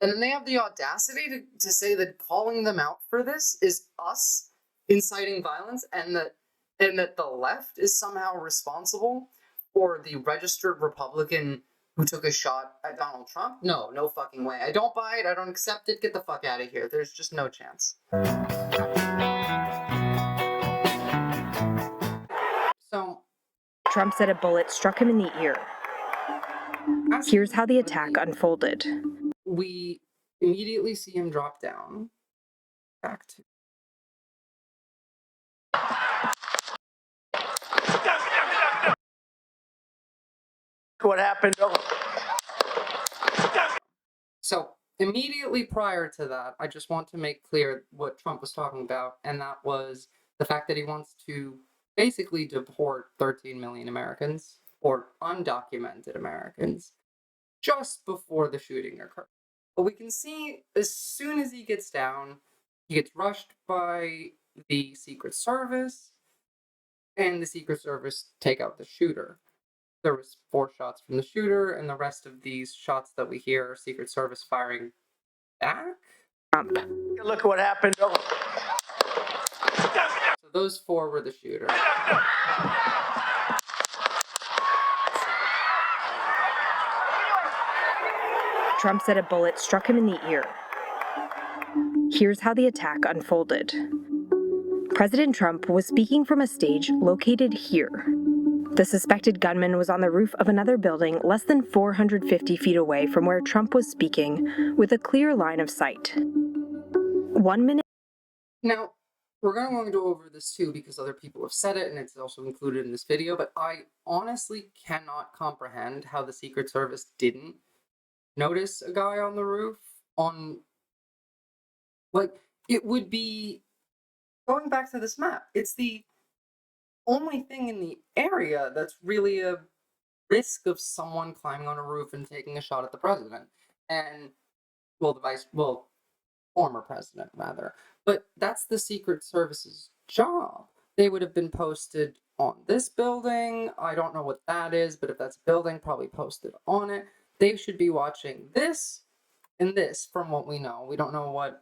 And then they have the audacity to say that calling them out for this is us inciting violence, and that the left is somehow responsible for the registered Republican who took a shot at Donald Trump. No fucking way. I don't buy it. I don't accept it. Get the fuck out of here. There's just no chance. So Trump said a bullet struck him in the ear. Here's how the attack unfolded. We immediately see him drop down. Back to what happened. So immediately prior to that, I just want to make clear what Trump was talking about, and that was the fact that he wants to basically deport 13 million Americans, or undocumented Americans, just before the shooting occurred. But we can see as soon as he gets down, he gets rushed by the Secret Service, and the Secret Service take out the shooter. There was 4 shots from the shooter, and the rest of these shots that we hear are Secret Service firing back. Trump. Look what happened. So those 4 were the shooter. Trump said a bullet struck him in the ear. Here's how the attack unfolded. President Trump was speaking from a stage located here. The suspected gunman was on the roof of another building less than 450 feet away from where Trump was speaking, with a clear line of sight. 1 minute. Now, we're going to go over this too because other people have said it and it's also included in this video, but I honestly cannot comprehend how the Secret Service didn't notice a guy on the roof it would be, going back to this map, it's the only thing in the area that's really a risk of someone climbing on a roof and taking a shot at the president. And, former president, rather. But that's the Secret Service's job. They would have been posted on this building. I don't know what that is, but if that's a building, probably posted on it. They should be watching this and this, from what we know. We don't know what,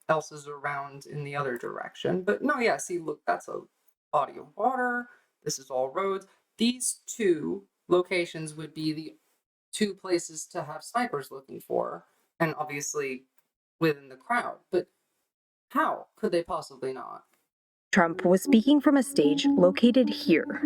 else is around in the other direction. But no, yeah, see, look, that's a body of water. This is all roads. These 2 locations would be the 2 places to have snipers looking for, and obviously within the crowd. But how could they possibly not? Trump was speaking from a stage located here.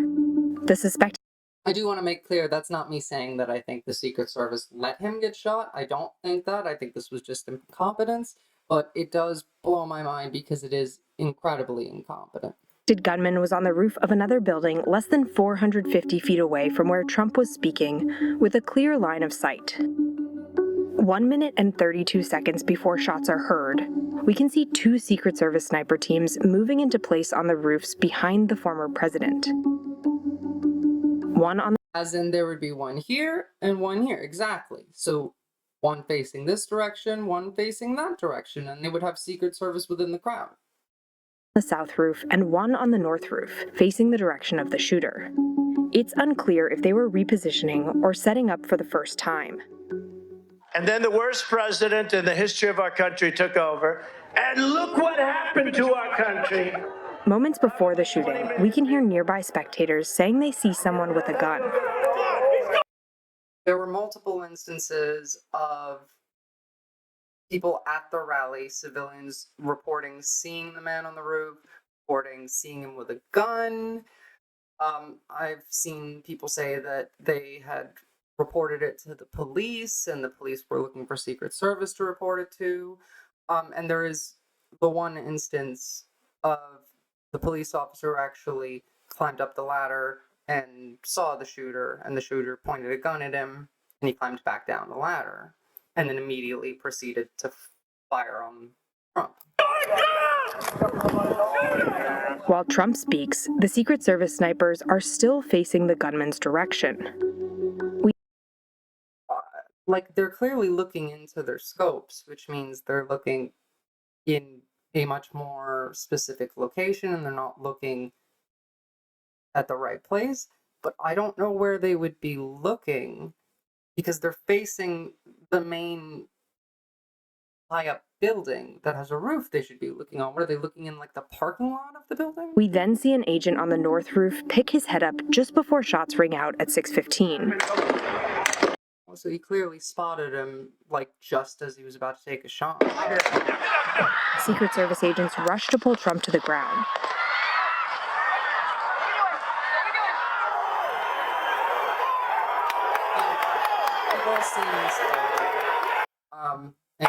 The suspect. I do want to make clear that's not me saying that I think the Secret Service let him get shot. I don't think that. I think this was just incompetence, but it does blow my mind because it is incredibly incompetent. Gunman was on the roof of another building less than 450 feet away from where Trump was speaking, with a clear line of sight. 1 minute and 32 seconds before shots are heard, we can see 2 Secret Service sniper teams moving into place on the roofs behind the former president. One on the... As in, there would be one here and one here, exactly. So, one facing this direction, one facing that direction, and they would have Secret Service within the crowd. The south roof and one on the north roof, facing the direction of the shooter. It's unclear if they were repositioning or setting up for the first time. And then the worst president in the history of our country took over. And look what happened to our country. Moments before the shooting, we can hear nearby spectators saying they see someone with a gun. There were multiple instances of people at the rally, civilians reporting seeing the man on the roof, reporting seeing him with a gun. I've seen people say that they had reported it to the police, and the police were looking for Secret Service to report it to. And there is the one instance of the police officer actually climbed up the ladder and saw the shooter, and the shooter pointed a gun at him, and he climbed back down the ladder, and then immediately proceeded to fire on Trump. While Trump speaks, the Secret Service snipers are still facing the gunman's direction. They're clearly looking into their scopes, which means they're looking in a much more specific location, and they're not looking at the right place. But I don't know where they would be looking, because they're facing the main high up building that has a roof they should be looking on. What are they looking in, like the parking lot of the building? We then see an agent on the north roof pick his head up just before shots ring out at 6:15. So he clearly spotted him, like, just as he was about to take a shot. Secret Service agents rush to pull Trump to the ground. We've all seen this and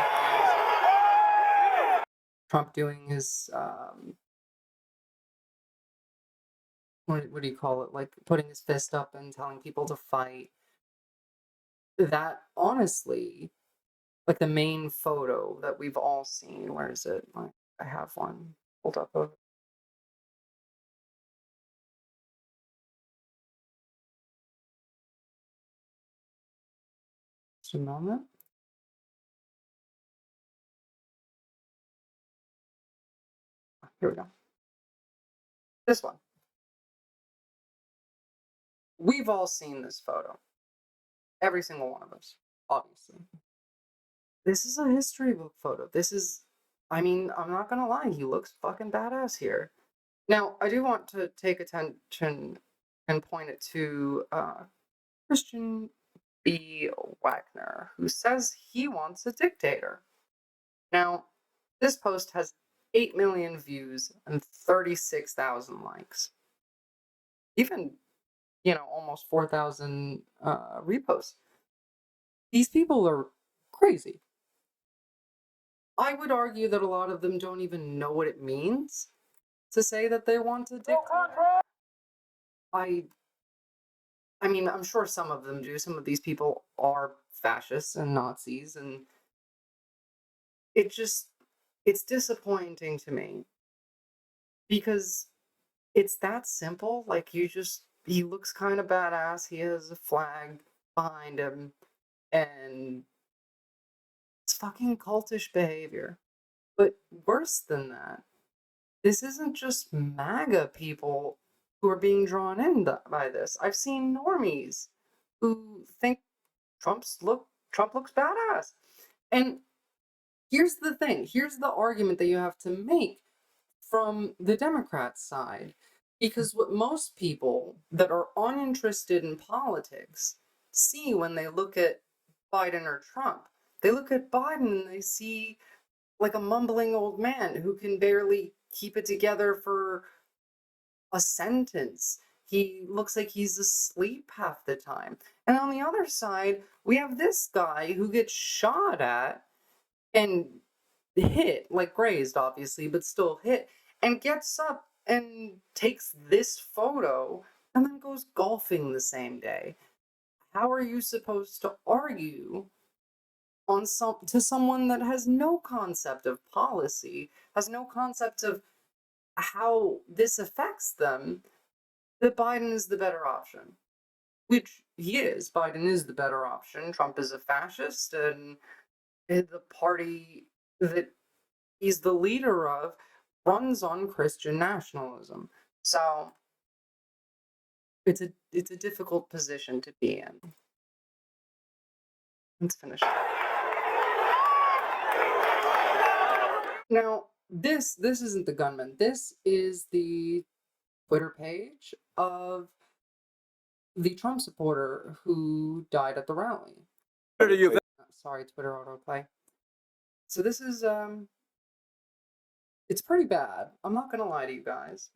Trump doing his what do you call it? Like putting his fist up and telling people to fight. That honestly, like the main photo that we've all seen. Where is it? I have one pulled up over. Just a moment. Here we go. This one. We've all seen this photo. Every single one of us, obviously. This is a history book photo. This is, I mean, I'm not gonna lie, he looks fucking badass here. Now, I do want to take attention and point it to Christian B. Wagner, who says he wants a dictator. Now, this post has 8 million views and 36,000 likes. Even, almost 4,000 reposts. These people are crazy. I would argue that a lot of them don't even know what it means to say that they want a dictator. I mean, I'm sure some of them do. Some of these people are fascists and Nazis, and it's disappointing to me because it's that simple. Like, he looks kind of badass. He has a flag behind him, and it's fucking cultish behavior. But worse than that, this isn't just MAGA people who are being drawn in by this. I've seen normies who think Trump looks badass. And here's the thing. Here's the argument that you have to make from the Democrat side. Because what most people that are uninterested in politics see when they look at Biden or Trump, they look at Biden and they see like a mumbling old man who can barely keep it together for a sentence. He looks like he's asleep half the time. And on the other side, we have this guy who gets shot at and hit, like grazed, obviously, but still hit, and gets up and takes this photo and then goes golfing the same day. How are you supposed to argue to someone that has no concept of policy, has no concept of how this affects them, that Biden is the better option? Which he is. Biden is the better option. Trump is a fascist, and the party that he's the leader of runs on Christian nationalism. So it's a difficult position to be in. Let's finish. Now, this isn't the gunman. This is the Twitter page of the Trump supporter who died at the rally. Sorry, Twitter autoplay. So this is it's pretty bad. I'm not gonna lie to you guys.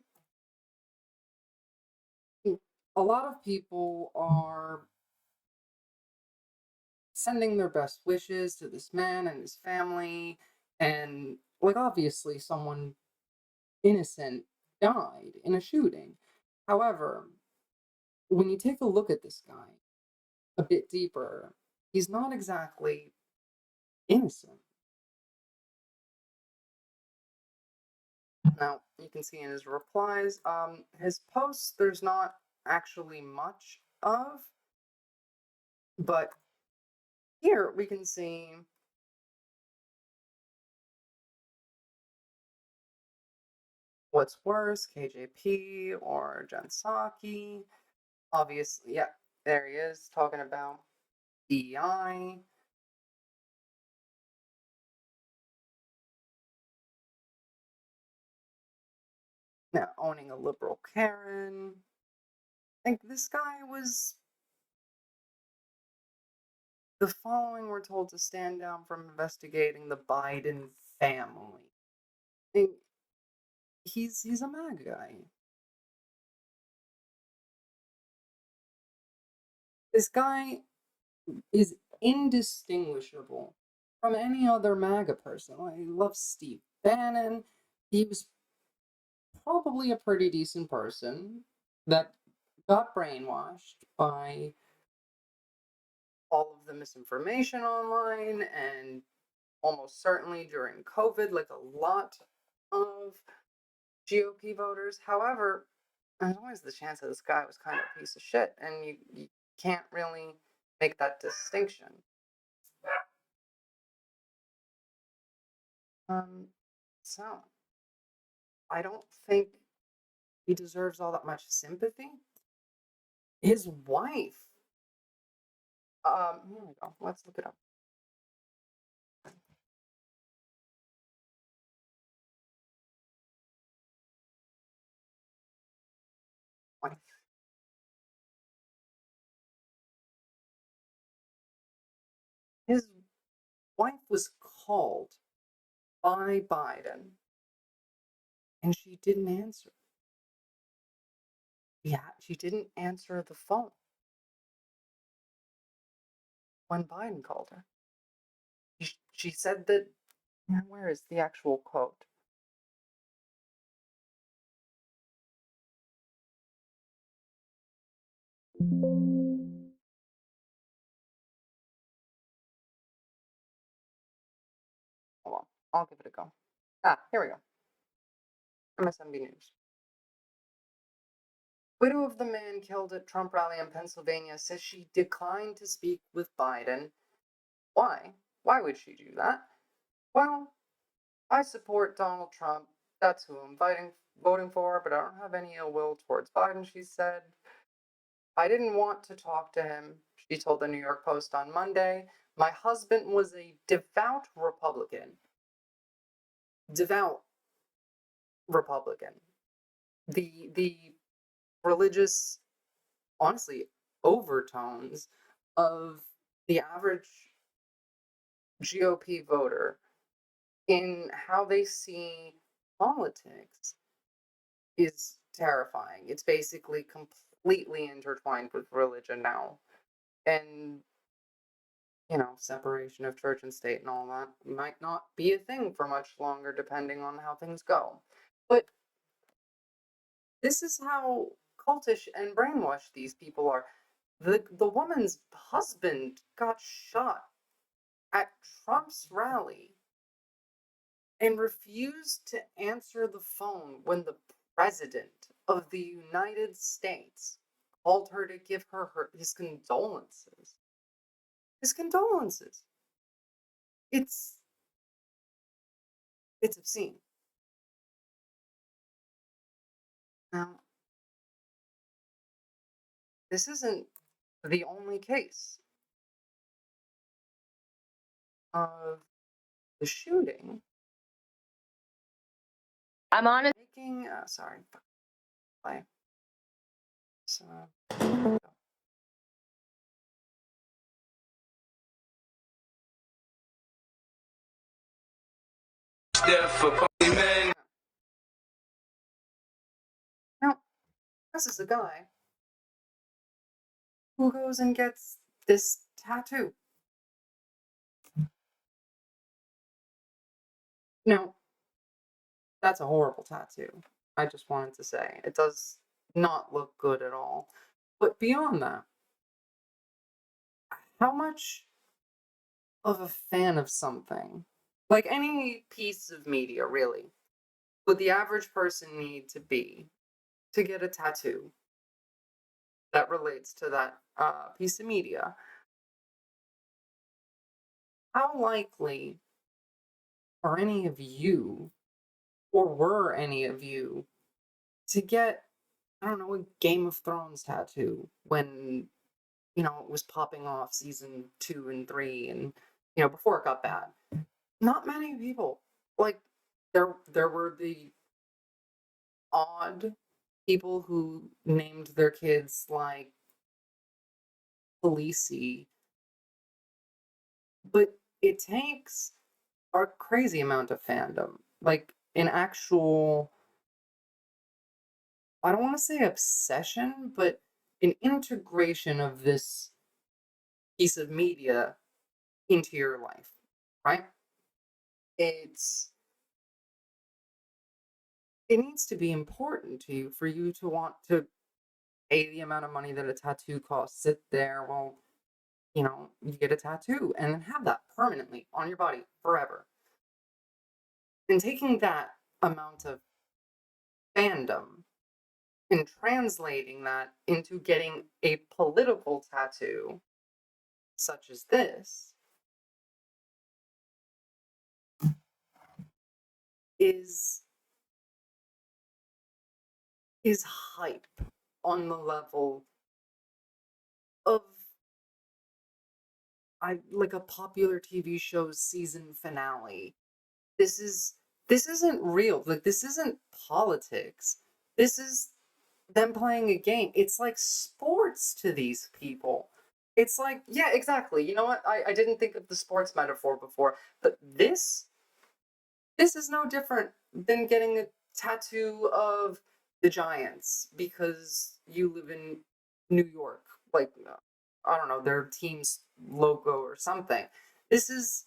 A lot of people are sending their best wishes to this man and his family, and like obviously someone innocent died in a shooting. However, when you take a look at this guy a bit deeper, he's not exactly innocent. Now, you can see in his replies, his posts, there's not actually much of, but here we can see what's worse, KJP or Jen Psaki. Obviously, yeah, there he is talking about DEI. Now, owning a liberal Karen. Like, this guy was. The following were told to stand down from investigating the Biden family. Like, he's a MAGA guy. This guy is indistinguishable from any other MAGA person. Like, I love Steve Bannon. He was probably a pretty decent person that got brainwashed by all of the misinformation online and almost certainly during COVID, like a lot of GOP voters. However, there's always the chance that this guy was kind of a piece of shit, and you can't really make that distinction. So I don't think he deserves all that much sympathy. His wife, here we go. Let's look it up. Wife. His wife was called by Biden, and she didn't answer. Yeah, she didn't answer the phone when Biden called her. She said that. Where is the actual quote? Hold on, I'll give it a go. Here we go. MSNB News. Widow of the man killed at Trump rally in Pennsylvania says she declined to speak with Biden. Why? Why would she do that? Well, I support Donald Trump. That's who I'm voting for, but I don't have any ill will towards Biden, she said. I didn't want to talk to him, she told the New York Post on Monday. My husband was a devout Republican. Devout Republican. The religious, honestly, overtones of the average GOP voter in how they see politics is terrifying. It's basically completely intertwined with religion now. And, separation of church and state and all that might not be a thing for much longer, depending on how things go. But this is how cultish and brainwashed these people are. The woman's husband got shot at Trump's rally and refused to answer the phone when the president of the United States called her to give her his condolences. His condolences. It's obscene. Now, this isn't the only case of the shooting. I'm honest. Making sorry, play. So now, this is a guy who goes and gets this tattoo. Now, that's a horrible tattoo. I just wanted to say. It does not look good at all. But beyond that, how much of a fan of something, like any piece of media really, would the average person need to be to get a tattoo that relates to that piece of media? How likely are any of you, or were any of you, to get, I don't know, a Game of Thrones tattoo when, it was popping off season 2 and 3 and, before it got bad? Not many people. Like, there were the odd people who named their kids like Khaleesi, but it takes a crazy amount of fandom, like an actual, I don't want to say obsession, but an integration of this piece of media into your life, right? It's it needs to be important to you for you to want to pay the amount of money that a tattoo costs, sit there while, you get a tattoo and then have that permanently on your body forever. And taking that amount of fandom and translating that into getting a political tattoo such as this is is hype on the level of I like a popular TV show's season finale. This is this isn't real. Like this isn't politics. This is them playing a game. It's like sports to these people. It's like, yeah, exactly. You know what? I didn't think of the sports metaphor before, but this is no different than getting a tattoo of the Giants because you live in New York. Like, I don't know, their team's logo or something. This is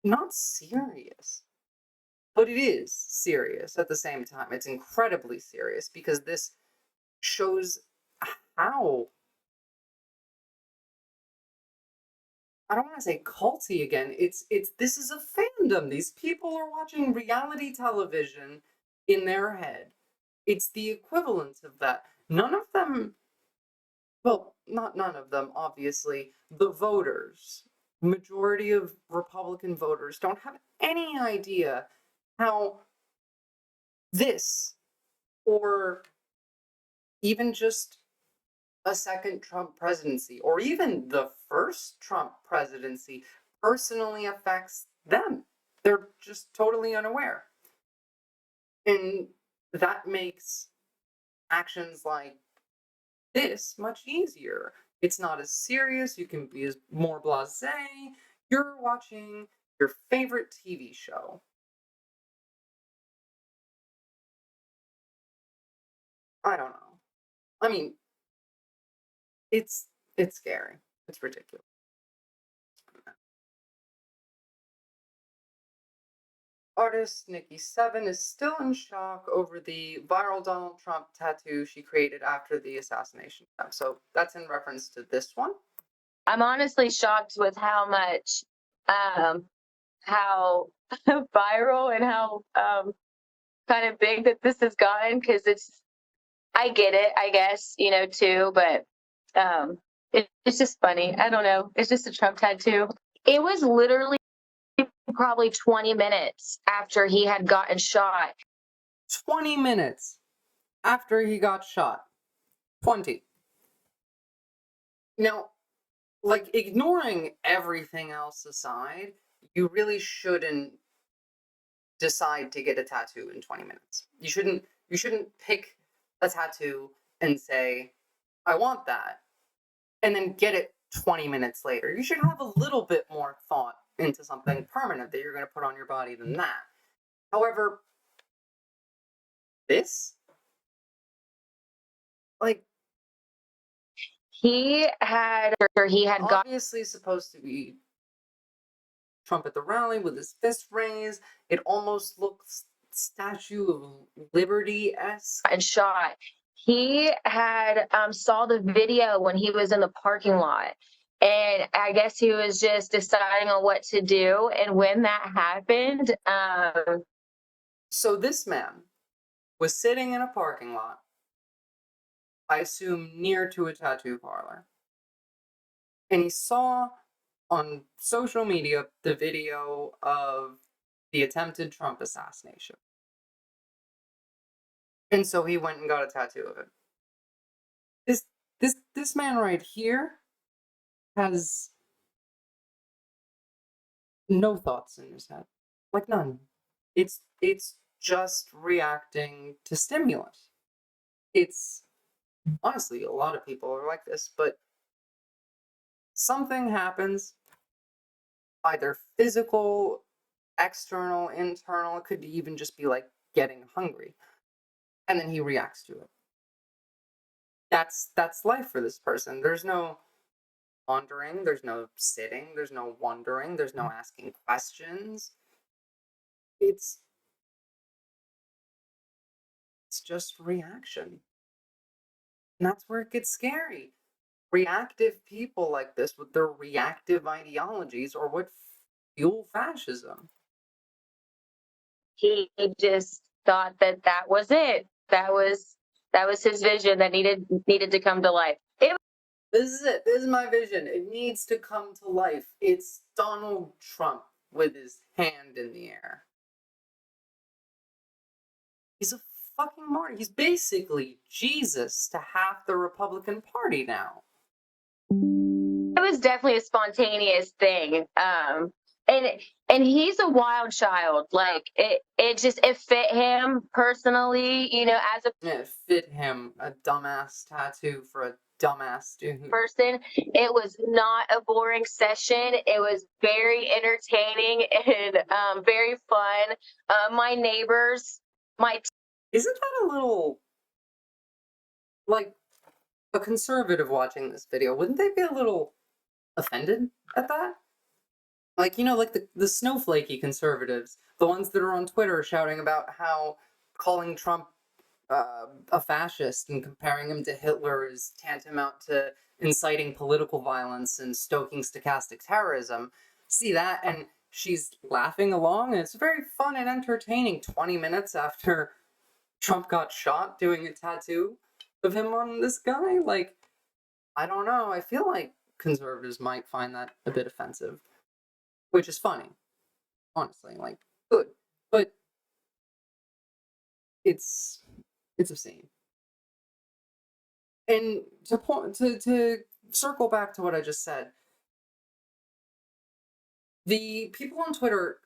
not serious, but it is serious at the same time. It's incredibly serious because this shows how, I don't want to say culty again. It's this is a fandom. These people are watching reality television in their head. It's the equivalent of that. None of them, well, not none of them, obviously. The voters, majority of Republican voters don't have any idea how this or even just a second Trump presidency or even the first Trump presidency personally affects them. They're just totally unaware. And that makes actions like this much easier. It's not as serious. You can be as more blasé. You're watching your favorite TV show. I don't know. I mean, it's it's scary. It's ridiculous. Artist Nikki Seven is still in shock over the viral Donald Trump tattoo she created after the assassination attempt. So that's in reference to this one. I'm honestly shocked with how much, how viral and how kind of big that this has gotten. Because I get it, I guess, too, but it's just funny. I don't know. It's just a Trump tattoo. It was literally probably 20 minutes after he had gotten shot. 20 minutes after he got shot. 20. Now, like ignoring everything else aside, you really shouldn't decide to get a tattoo in 20 minutes. You shouldn't pick a tattoo and say, "I want that," and then get it 20 minutes later. You should have a little bit more thought into something permanent that you're going to put on your body than that. However, this, like, He had got obviously supposed to be Trump at the rally with his fist raised. It almost looks Statue of Liberty esque. and shot. He had saw the video when he was in the parking lot, and I guess he was just deciding on what to do. And when that happened, So this man was sitting in a parking lot, I assume near to a tattoo parlor, and he saw on social media the video of the attempted Trump assassination. And so he went and got a tattoo of it. This man right here has no thoughts in his head. Like none. It's just reacting to stimulus. It's honestly, a lot of people are like this, but something happens, either physical, external, internal, it could even just be like getting hungry, and then he reacts to it. That's life for this person. There's no pondering, there's no sitting, there's no wondering, there's no asking questions. It's just reaction. And that's where it gets scary. Reactive people like this with their reactive ideologies are what fuel fascism. He just thought that that was it. That was his vision that needed to come to life. This is it. This is my vision. It needs to come to life. It's Donald Trump with his hand in the air. He's a fucking martyr. He's basically Jesus to half the Republican Party now. It was definitely a spontaneous thing. And he's a wild child. Like it fit him personally, as a It fit him. A dumbass tattoo for a dumbass dude. person. It was not a boring session. It was very entertaining and very fun. My neighbors, Isn't that a little like a conservative watching this video? Wouldn't they be a little offended at that? Like, like the snowflakey conservatives, the ones that are on Twitter shouting about how calling Trump a fascist and comparing him to Hitler is tantamount to inciting political violence and stoking stochastic terrorism. See that, and she's laughing along, and it's very fun and entertaining 20 minutes after Trump got shot doing a tattoo of him on this guy. Like, I don't know. I feel like conservatives might find that a bit offensive, which is funny, honestly. Like, good, but it's obscene. And to circle back to what I just said, the people on Twitter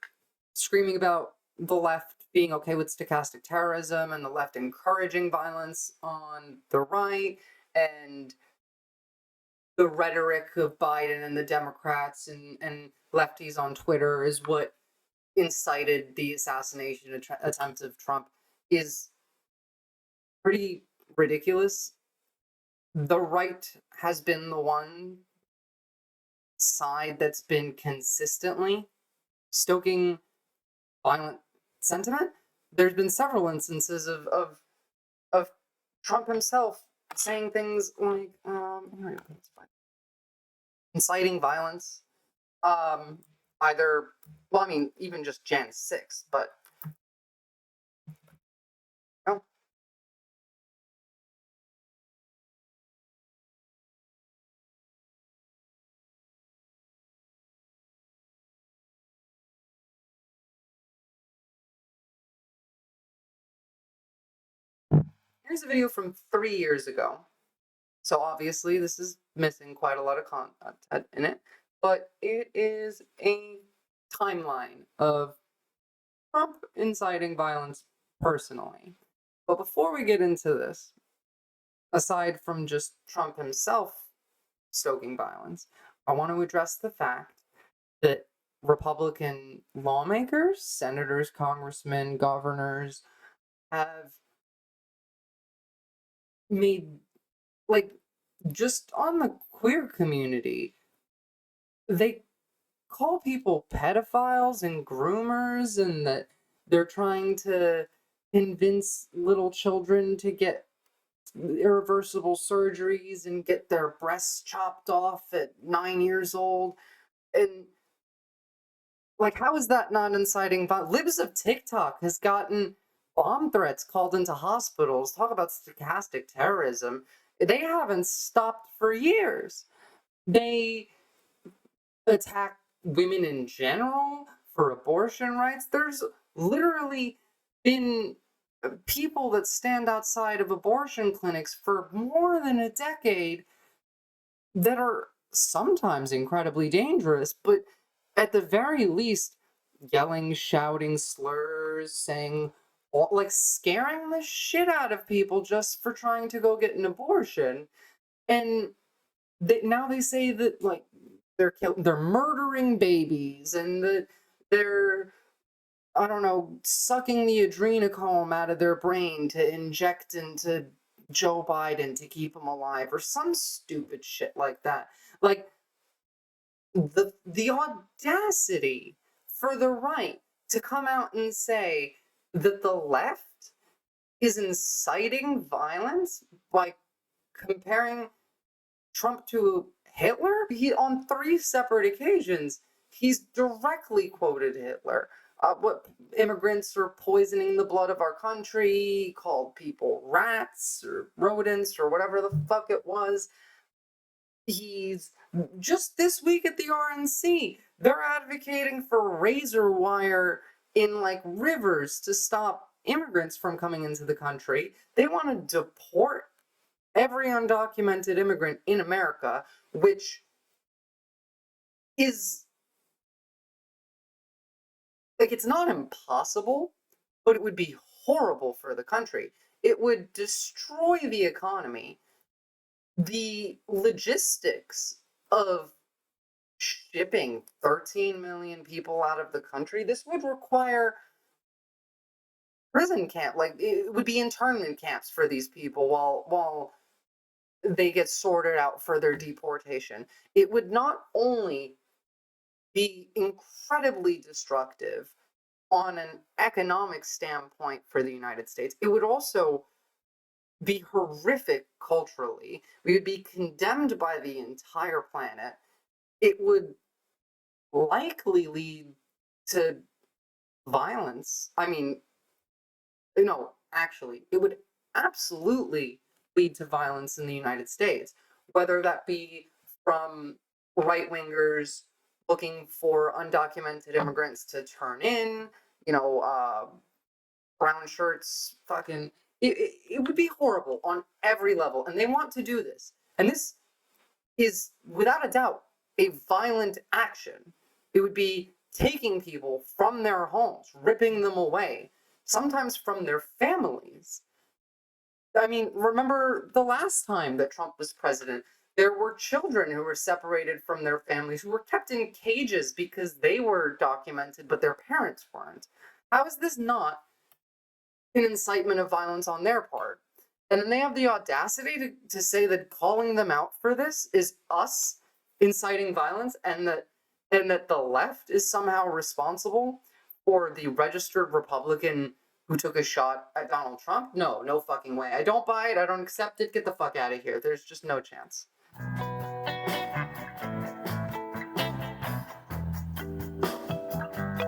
screaming about the left being okay with stochastic terrorism and the left encouraging violence on the right, and the rhetoric of Biden and the Democrats and lefties on Twitter is what incited the assassination attempt of Trump is pretty ridiculous. The right has been the one side that's been consistently stoking violent sentiment. There's been several instances of Trump himself saying things like inciting violence, either, well, I mean, even just Jan 6, but no. Here's a video from 3 years ago. So obviously this is missing quite a lot of content in it, but it is a timeline of Trump inciting violence personally. But before we get into this, aside from just Trump himself stoking violence, I want to address the fact that Republican lawmakers, senators, congressmen, governors have made, like, just on the queer community, they call people pedophiles and groomers, and that they're trying to convince little children to get irreversible surgeries and get their breasts chopped off at 9 years old. And like, how is that not inciting violence? Libs of TikTok has gotten bomb threats called into hospitals. Talk about stochastic terrorism. They haven't stopped for years. They attack women in general for abortion rights. There's literally been people that stand outside of abortion clinics for more than a decade that are sometimes incredibly dangerous, but at the very least, yelling, shouting slurs, saying like scaring the shit out of people just for trying to go get an abortion. And now they say that like they're murdering babies and that they're, I don't know, sucking the adrenochrome out of their brain to inject into Joe Biden to keep him alive or some stupid shit like that. Like the audacity for the right to come out and say that the left is inciting violence by comparing Trump to Hitler. He, on 3 separate occasions, he's directly quoted Hitler. What immigrants are poisoning the blood of our country, called people rats or rodents or whatever the fuck it was. He's just this week at the RNC, they're advocating for razor wire in like rivers to stop immigrants from coming into the country. They want to deport every undocumented immigrant in America, which is like, it's not impossible, but it would be horrible for the country. It would destroy the economy. The logistics of shipping 13 million people out of the country, this would require prison camp, like it would be internment camps for these people while they get sorted out for their deportation. It would not only be incredibly destructive on an economic standpoint for the United States, it would also be horrific culturally. We would be condemned by the entire planet. It would likely lead to violence. I mean, no, actually, it would absolutely lead to violence in the United States, whether that be from right wingers looking for undocumented immigrants to turn in, you know, brown shirts, fucking. It would be horrible on every level, and they want to do this. And this is, without a doubt, a violent action. It would be taking people from their homes, ripping them away, sometimes from their families. I mean, remember the last time that Trump was president, there were children who were separated from their families, who were kept in cages because they were documented, but their parents weren't. How is this not an incitement of violence on their part? And then they have the audacity to say that calling them out for this is us inciting violence, and that the left is somehow responsible for the registered Republican who took a shot at Donald Trump. No fucking way. I don't buy it. I don't accept it. Get the fuck out of here. There's just no chance.